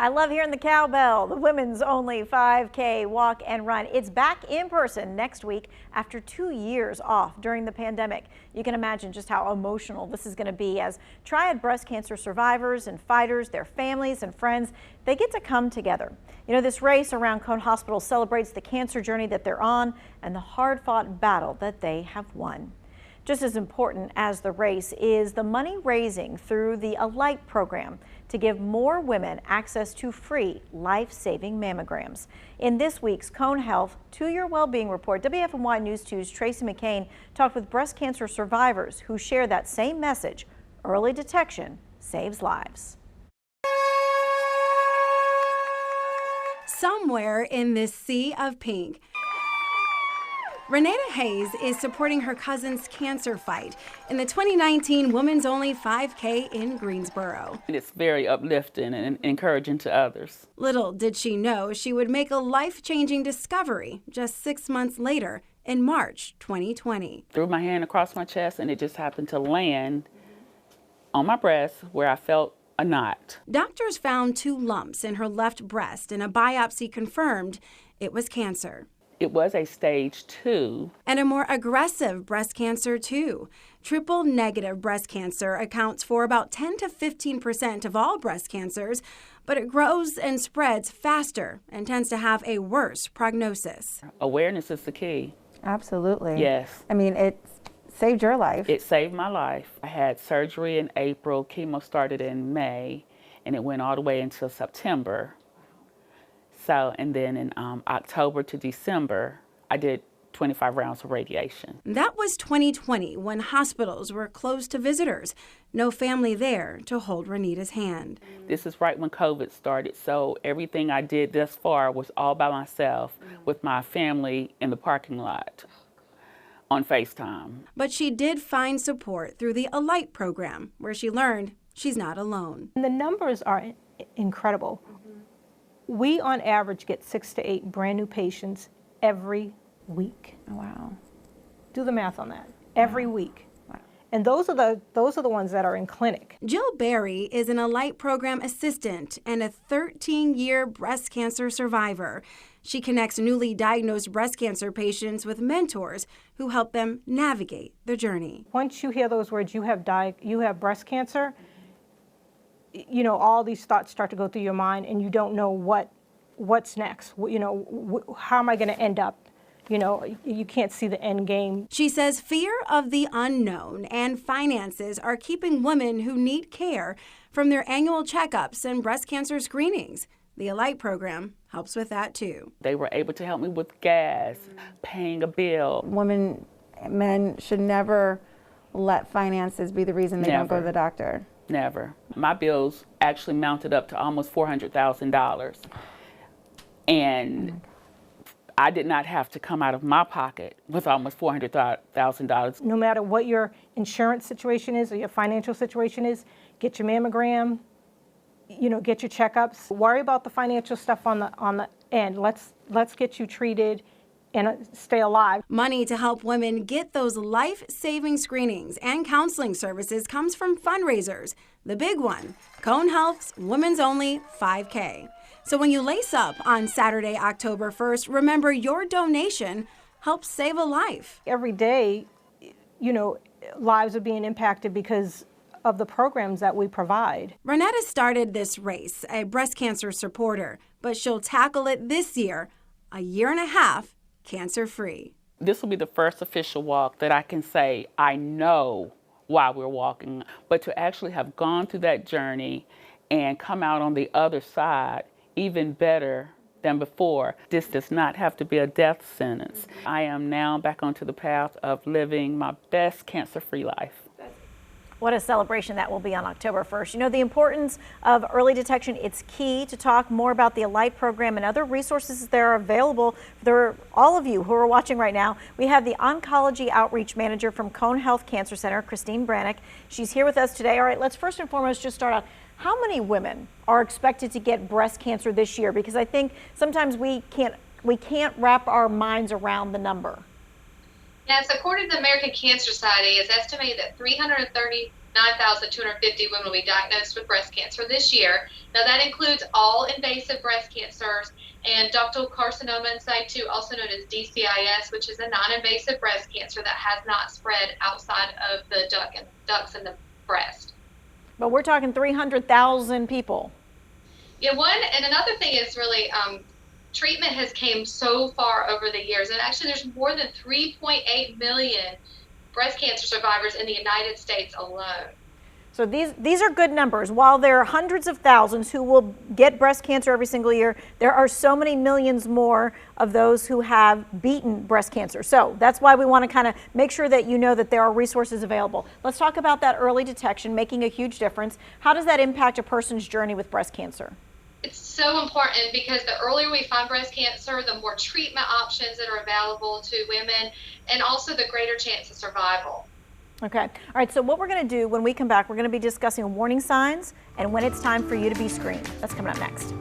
I love hearing the cowbell. The women's only 5K walk and run. It's back in person next week after 2 years off during the pandemic. You can imagine just how emotional this is going to be as Triad breast cancer survivors and fighters, their families and friends, they get to come together. You know, this race around Cone Hospital celebrates the cancer journey that they're on and the hard-fought battle that they have won. Just as important as the race is the money raising through the Alight program to give more women access to free life-saving mammograms. In this week's Cone Health 2-Year Wellbeing Report, WFMY News 2's Tracy McCain talked with breast cancer survivors who share that same message: early detection saves lives. Somewhere in this sea of pink, Renata Hayes is supporting her cousin's cancer fight in the 2019 Women's Only 5K in Greensboro. It's very uplifting and encouraging to others. Little did she know she would make a life-changing discovery just 6 months later in March 2020. Threw my hand across my chest and it just happened to land on my breast where I felt a knot. Doctors found 2 lumps in her left breast and a biopsy confirmed it was cancer. It was a stage 2. And a more aggressive breast cancer, too. Triple-negative breast cancer accounts for about 10 to 15% of all breast cancers, but it grows and spreads faster and tends to have a worse prognosis. Awareness is the key. Absolutely. Yes. I mean, it saved your life. It saved my life. I had surgery in April, chemo started in May, and it went all the way until September. So, and then in October to December, I did 25 rounds of radiation. That was 2020 when hospitals were closed to visitors. No family there to hold Renita's hand. This is right when COVID started, so everything I did thus far was all by myself with my family in the parking lot on FaceTime. But she did find support through the Alight program, where she learned she's not alone. And the numbers are incredible. We, on average, get 6 to 8 brand new patients every week. Oh, wow. Do the math on that. Every week. Wow. And those are the ones that are in clinic. Jill Berry is an Alight program assistant and a 13-year breast cancer survivor. She connects newly diagnosed breast cancer patients with mentors who help them navigate their journey. Once you hear those words, you have breast cancer, you know, all these thoughts start to go through your mind and you don't know what's next. You know, how am I going to end up? You know, you can't see the end game. She says fear of the unknown and finances are keeping women who need care from their annual checkups and breast cancer screenings. The Alight program helps with that too. They were able to help me with gas, paying a bill. Women, men should never let finances be the reason they don't go to the doctor. Never. My bills actually mounted up to almost $400,000. And I did not have to come out of my pocket with almost $400,000. No matter what your insurance situation is or your financial situation is, get your mammogram, you know, get your checkups. Worry about the financial stuff on the end. Let's get you treated and stay alive. Money to help women get those life-saving screenings and counseling services comes from fundraisers. The big one, Cone Health's Women's Only 5K. So when you lace up on Saturday, October 1st, remember your donation helps save a life. Every day, you know, lives are being impacted because of the programs that we provide. Renata started this race, a breast cancer supporter, but she'll tackle it this year, a year and a half cancer-free. This will be the first official walk that I can say I know why we're walking, but to actually have gone through that journey and come out on the other side even better than before. This does not have to be a death sentence. I am now back onto the path of living my best cancer-free life. What a celebration that will be on October 1st. You know, the importance of early detection, it's key. To talk more about the Alight program and other resources that are available for all of you who are watching right now, we have the Oncology Outreach Manager from Cone Health Cancer Center, Christine Brannick. She's here with us today. All right, let's first and foremost just start out. How many women are expected to get breast cancer this year? Because I think sometimes we can't wrap our minds around the number. Yes, according to the American Cancer Society, it's estimated that 9,250 women will be diagnosed with breast cancer this year. Now that includes all invasive breast cancers and ductal carcinoma in situ, also known as DCIS, which is a non-invasive breast cancer that has not spread outside of the ducts in the breast. But we're talking 300,000 people. Yeah, and another thing is really treatment has came so far over the years, and actually there's more than 3.8 million breast cancer survivors in the United States alone. So these are good numbers. While there are hundreds of thousands who will get breast cancer every single year, there are so many millions more of those who have beaten breast cancer. So that's why we want to kind of make sure that you know that there are resources available. Let's talk about that early detection making a huge difference. How does that impact a person's journey with breast cancer? It's so important because the earlier we find breast cancer, the more treatment options that are available to women, and also the greater chance of survival. Okay. All right. So what we're going to do when we come back, we're going to be discussing warning signs and when it's time for you to be screened. That's coming up next.